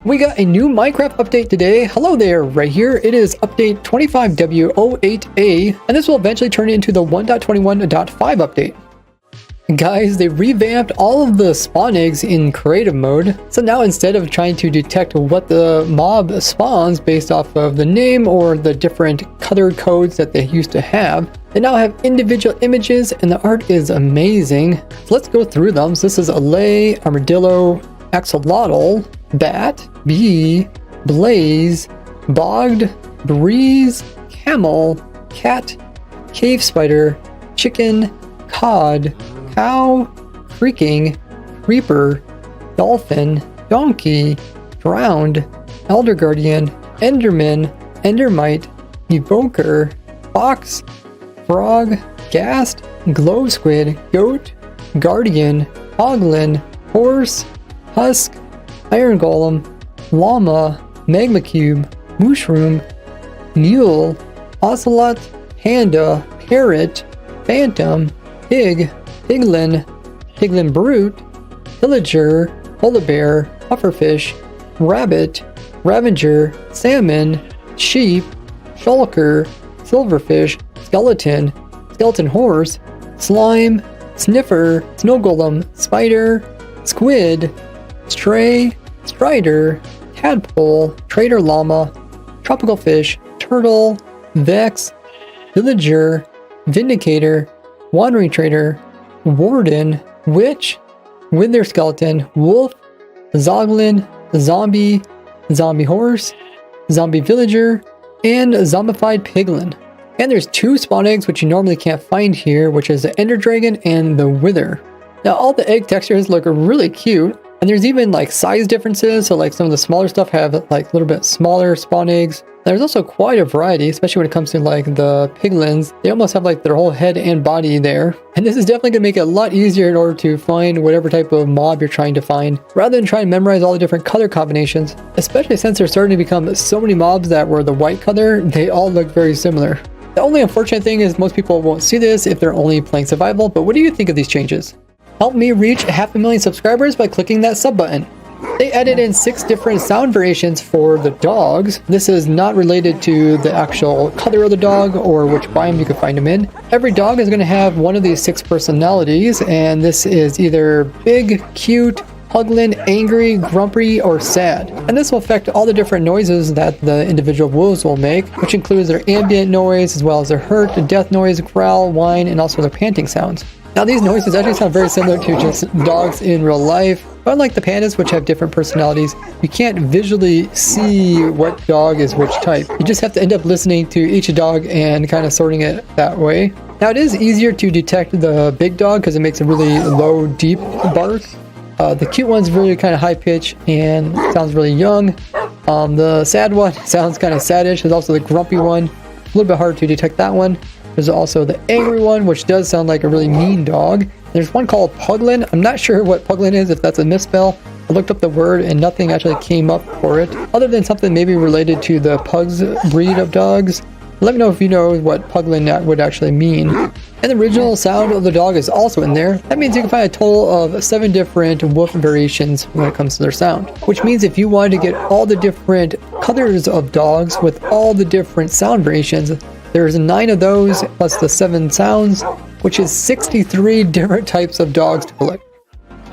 We got a new Minecraft update today. Hello there, right here. It is update 25W08A, and this will eventually turn into the 1.21.5 update. Guys, they revamped all of the spawn eggs in creative mode. So now instead of trying to detect what the mob spawns based off of the name or the different color codes that they used to have, they now have individual images and the art is amazing. So let's go through them. So this is Allay, Armadillo, Axolotl, Bat, Bee, Blaze, Bogged, Breeze, Camel, Cat, Cave Spider, Chicken, Cod, Cow, Freaking, Creeper, Dolphin, Donkey, Drowned, Elder Guardian, Enderman, Endermite, Evoker, Fox, Frog, Ghast, Glow Squid, Goat, Guardian, Hoglin, Horse, Husk, Iron Golem, Llama, Magma Cube, Mushroom, Mule, Ocelot, Panda, Parrot, Phantom, Pig, Piglin, Piglin Brute, Villager, Polar Bear, Pufferfish, Rabbit, Ravager, Salmon, Sheep, Shulker, Silverfish, Skeleton, Skeleton Horse, Slime, Sniffer, Snow Golem, Spider, Squid, Stray, Strider, Tadpole, Trader Llama, Tropical Fish, Turtle, Vex, Villager, Vindicator, Wandering Trader, Warden, Witch, Wither Skeleton, Wolf, Zoglin, Zombie, Zombie Horse, Zombie Villager, and Zombified Piglin. And there's two spawn eggs which you normally can't find here, which is the Ender Dragon and the Wither. Now all the egg textures look really cute, and there's even like size differences, so like some of the smaller stuff have like a little bit smaller spawn eggs. There's also quite a variety, especially when it comes to like the piglins. They almost have like their whole head and body there. And this is definitely going to make it a lot easier in order to find whatever type of mob you're trying to find, rather than trying to memorize all the different color combinations. Especially since there's starting to become so many mobs that were the white color, they all look very similar. The only unfortunate thing is most people won't see this if they're only playing survival, but what do you think of these changes? Help me reach 500,000 subscribers by clicking that sub button. They added in 6 different sound variations for the dogs. This is not related to the actual color of the dog or which biome you can find them in. Every dog is going to have one of these 6 personalities, and this is either big, cute, Hoglin, angry, grumpy, or sad. And this will affect all the different noises that the individual wolves will make, which includes their ambient noise, as well as their hurt, death noise, growl, whine, and also their panting sounds. Now these noises actually sound very similar to just dogs in real life. But unlike the pandas, which have different personalities, you can't visually see what dog is which type. You just have to end up listening to each dog and kind of sorting it that way. Now it is easier to detect the big dog because it makes a really low, deep bark. The cute one's really kind of high pitch and sounds really young. The sad one sounds kind of saddish. There's also the grumpy one. A little bit hard to detect that one. There's also the angry one, which does sound like a really mean dog. There's one called Puglin. I'm not sure what Puglin is, if that's a misspell. I looked up the word and nothing actually came up for it, other than something maybe related to the Pugs breed of dogs. Let me know if you know what Puglin would actually mean. And the original sound of the dog is also in there. That means you can find a total of 7 different wolf variations when it comes to their sound. Which means if you wanted to get all the different colors of dogs with all the different sound variations, there's 9 of those plus the 7 sounds, which is 63 different types of dogs to collect.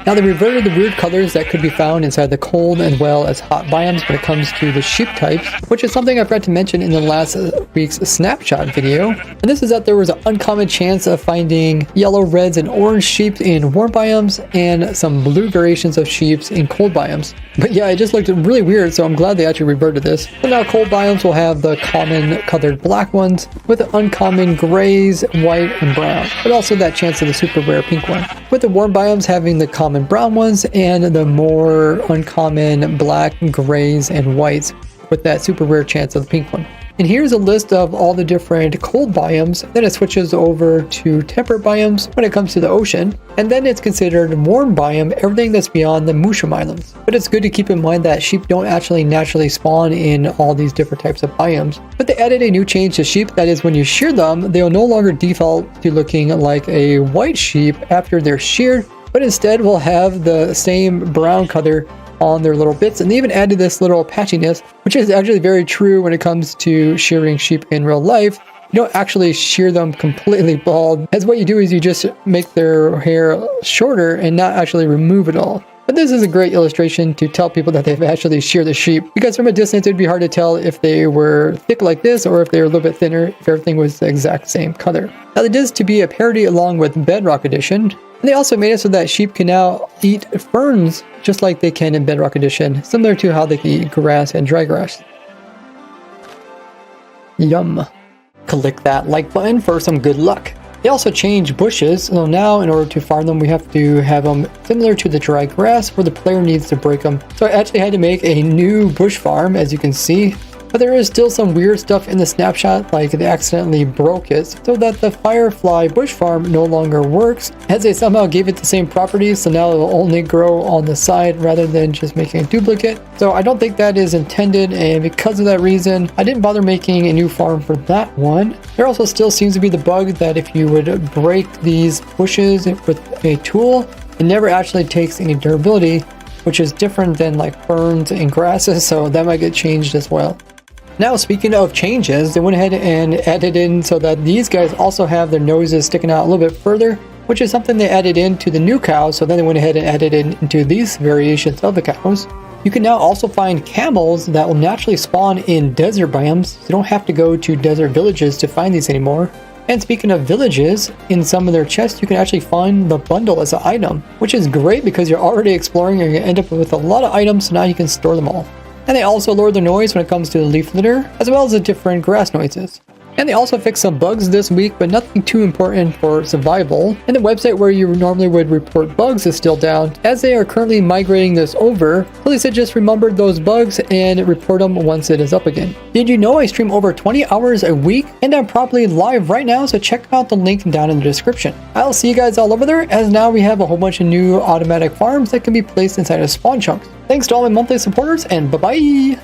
Now they reverted the weird colors that could be found inside the cold and well as hot biomes when it comes to the sheep types, which is something I forgot to mention in the last week's snapshot video. And this is that there was an uncommon chance of finding yellow, reds, and orange sheep in warm biomes and some blue variations of sheep in cold biomes. But yeah, it just looked really weird, so I'm glad they actually reverted this. So now cold biomes will have the common colored black ones with the uncommon grays, white, and brown, but also that chance of the super rare pink one. With the warm biomes having the common brown ones and the more uncommon black, grays, and whites with that super rare chance of the pink one. And here's a list of all the different cold biomes. Then it switches over to temperate biomes when it comes to the ocean. And then it's considered warm biome, everything that's beyond the Mushroom Islands. But it's good to keep in mind that sheep don't actually naturally spawn in all these different types of biomes. But they added a new change to sheep, that is when you shear them, they'll no longer default to looking like a white sheep after they're sheared, but instead will have the same brown color on their little bits, and they even added this little patchiness, which is actually very true when it comes to shearing sheep in real life. You don't actually shear them completely bald, as what you do is you just make their hair shorter and not actually remove it all. But this is a great illustration to tell people that they've actually sheared the sheep, because from a distance it'd be hard to tell if they were thick like this or if they were a little bit thinner, if everything was the exact same color. Now, they did this to be a parody along with Bedrock Edition, and they also made it so that sheep can now eat ferns just like they can in Bedrock Edition, similar to how they can eat grass and dry grass. Yum. Click that like button for some good luck. They also changed bushes, so now in order to farm them we have to have them similar to the dry grass where the player needs to break them. So I actually had to make a new bush farm, as you can see. But there is still some weird stuff in the snapshot, like they accidentally broke it so that the Firefly bush farm no longer works, as they somehow gave it the same properties, so now it will only grow on the side rather than just making a duplicate. So I don't think that is intended, and because of that reason I didn't bother making a new farm for that one. There also still seems to be the bug that if you would break these bushes with a tool, it never actually takes any durability, which is different than like ferns and grasses, so that might get changed as well. Now, speaking of changes, they went ahead and added in so that these guys also have their noses sticking out a little bit further, which is something they added into the new cows, so then they went ahead and added into these variations of the cows. You can now also find camels that will naturally spawn in desert biomes, so you don't have to go to desert villages to find these anymore. And speaking of villages, in some of their chests you can actually find the bundle as an item, which is great because you're already exploring and you're going to end up with a lot of items, so now you can store them all. And they also lowered the noise when it comes to the leaf litter, as well as the different grass noises. And they also fixed some bugs this week, but nothing too important for survival. And the website where you normally would report bugs is still down, as they are currently migrating this over. So they said just remember those bugs and report them once it is up again. Did you know I stream over 20 hours a week? And I'm probably live right now, so check out the link down in the description. I'll see you guys all over there, as now we have a whole bunch of new automatic farms that can be placed inside of spawn chunks. Thanks to all my monthly supporters, and bye-bye!